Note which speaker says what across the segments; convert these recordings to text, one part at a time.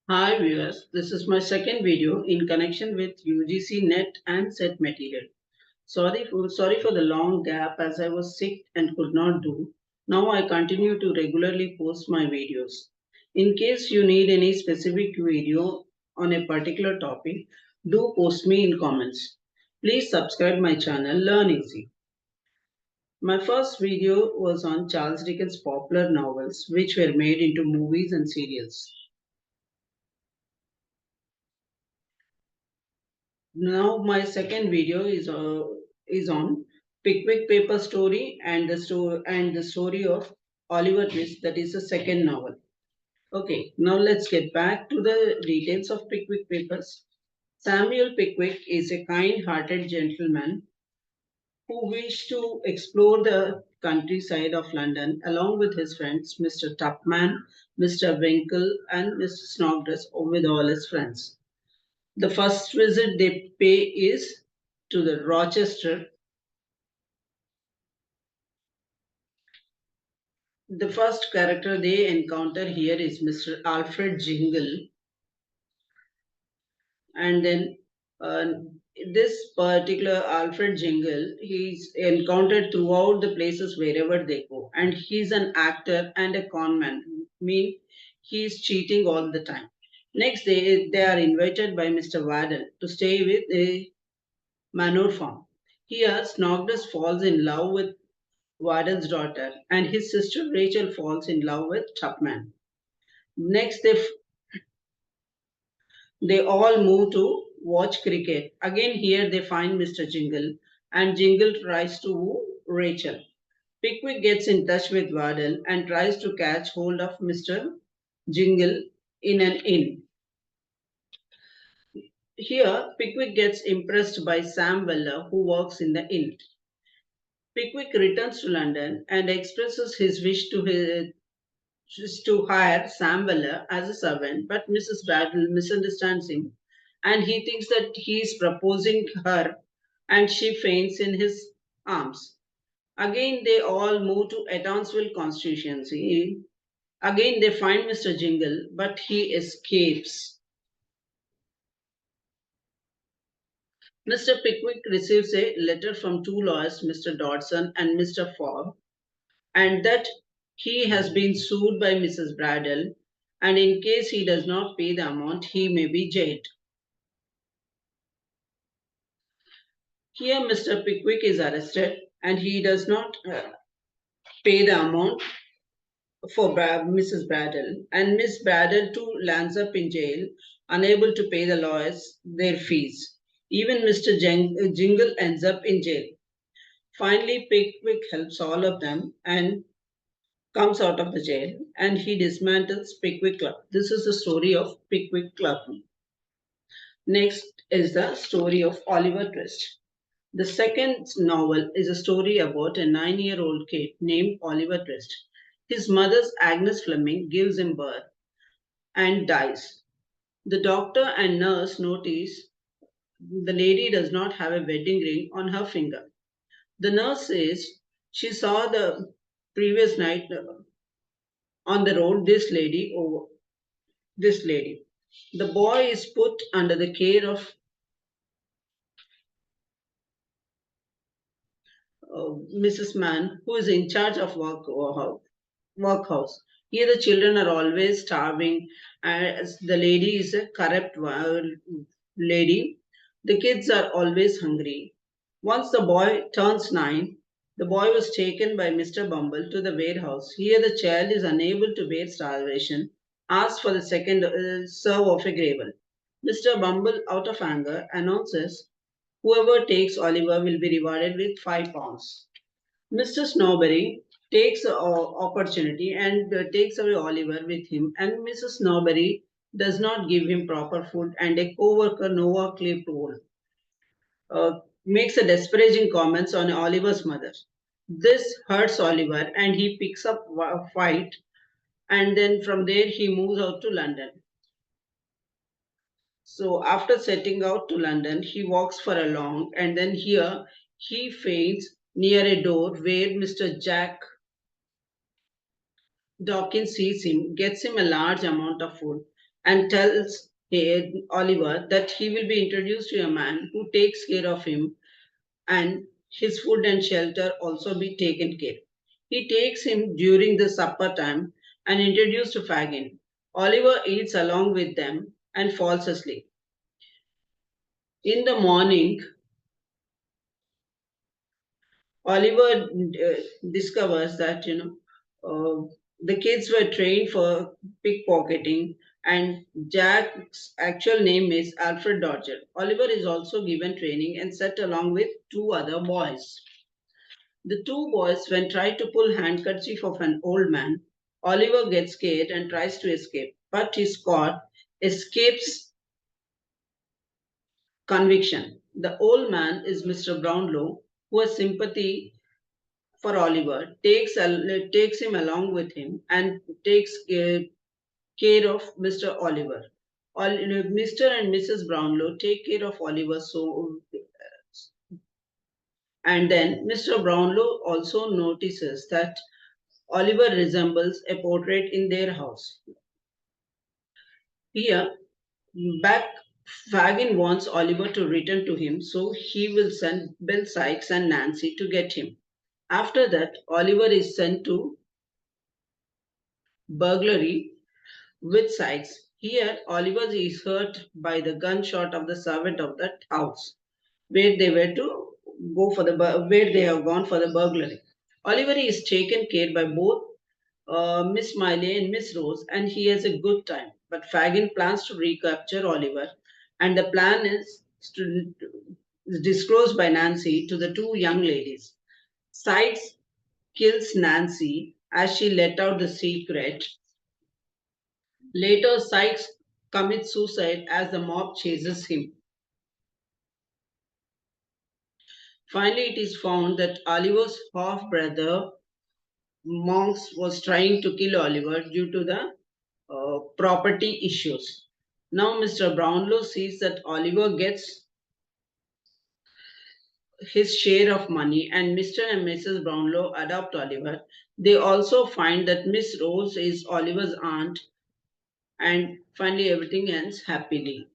Speaker 1: Hi viewers, this is my second video in connection with UGC net and set material. Sorry for the long gap as I was sick and could not do. Now I continue to regularly post my videos. In case you need any specific video on a particular topic, do post me in comments. Please subscribe my channel Learn Easy. My first video was on Charles Dickens' popular novels which were made into movies and serials. Now my second video is on Pickwick paper story and the story of Oliver Twist. That is the second novel. Okay, now let's get back to the details of Pickwick papers. Samuel Pickwick is a kind-hearted gentleman who wished to explore the countryside of London along with his friends Mr. Tupman, Mr. Winkle, and Mr. Snodgrass, with all his friends. The first visit they pay is to the Rochester. The first character they encounter here is Mr. Alfred Jingle, and then uh, this particular Alfred Jingle, he's encountered throughout the places wherever they go, and he's an actor and a con man. Mean he's cheating all the time. Next, they are invited by Mr. Waddle to stay with a manor farm. Here, Snodgrass falls in love with Waddle's daughter, and his sister Rachel falls in love with Tupman. Next, they all move to watch cricket. Again, here they find Mr. Jingle, and Jingle tries to woo Rachel. Pickwick gets in touch with Waddle and tries to catch hold of Mr. Jingle in an inn. Here, Pickwick gets impressed by Sam Weller, who works in the inn. Pickwick returns to London and expresses his wish to hire Sam Weller as a servant, but Mrs. Bradley misunderstands him and he thinks that he is proposing her and she faints in his arms. Again, they all move to Etonsville constituency. Again, they find Mr. Jingle, but he escapes. Mr. Pickwick receives a letter from two lawyers, Mr. Dodson and Mr. Fogg, and that he has been sued by Mrs. Bradle, and in case he does not pay the amount, he may be jailed. Here, Mr. Pickwick is arrested and he does not pay the amount for Mrs. Bradle, and Miss Bradle too lands up in jail, unable to pay the lawyers their fees. Even Mr. Jingle ends up in jail. Finally, Pickwick helps all of them and comes out of the jail and he dismantles Pickwick Club. This is the story of Pickwick Club. Next is the story of Oliver Twist. The second novel is a story about a 9-year-old kid named Oliver Twist. His mother, Agnes Fleming, gives him birth and dies. The doctor and nurse notice the lady does not have a wedding ring on her finger. The nurse says she saw the previous night on the road this lady. The boy is put under the care of Mrs. Mann, who is in charge of workhouse. Here, the children are always starving, as the lady is a corrupt lady. The kids are always hungry. Once the boy turns 9, the boy was taken by Mr. Bumble to the warehouse. Here, the child is unable to bear starvation, asks for the second serve of a gravel. Mr. Bumble, out of anger, announces whoever takes Oliver will be rewarded with £5. Mr. Snowberry takes the opportunity and takes away Oliver with him, and Mrs. Snowberry does not give him proper food, and a co-worker, Noah Claypole, makes a disparaging comments on Oliver's mother. This hurts Oliver, and he picks up a fight, and then from there he moves out to London. So after setting out to London, he walks for a long, and then here he faints near a door where Mr. Jack Dawkins sees him, gets him a large amount of food, and tells Oliver that he will be introduced to a man who takes care of him and his food and shelter also be taken care. He takes him during the supper time and introduced to Fagin. Oliver eats along with them and falls asleep. In the morning, Oliver discovers that the kids were trained for pickpocketing, and Jack's actual name is Alfred Dodger. Oliver is also given training and set along with two other boys. The two boys, when try to pull handkerchief of an old man, Oliver gets scared and tries to escape, but his caught, escapes conviction. The old man is Mr. Brownlow, who has sympathy for Oliver, takes him along with him and takes care of Mr. Oliver. Mr. and Mrs. Brownlow take care of Oliver, and then Mr. Brownlow also notices that Oliver resembles a portrait in their house. Here, back Fagin wants Oliver to return to him, so he will send Bill Sykes and Nancy to get him. After that, Oliver is sent to burglary with Sykes. Here, Oliver is hurt by the gunshot of the servant of that house, where they were to where they have gone for the burglary. Oliver is taken care by both Miss Miley and Miss Rose, and he has a good time. But Fagin plans to recapture Oliver, and the plan is disclosed by Nancy to the two young ladies. Sykes kills Nancy as she let out the secret. Later, Sykes commits suicide as the mob chases him. Finally, it is found that Oliver's half brother, Monks, was trying to kill Oliver due to the property issues. Now, Mr. Brownlow sees that Oliver gets his share of money, and Mr. and Mrs. Brownlow adopt Oliver. They also find that Miss Rose is Oliver's aunt, and finally, everything ends happily.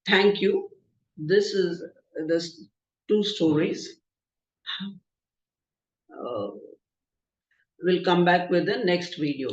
Speaker 1: Thank you. This is the two stories. Uh, we'll come back with the next video.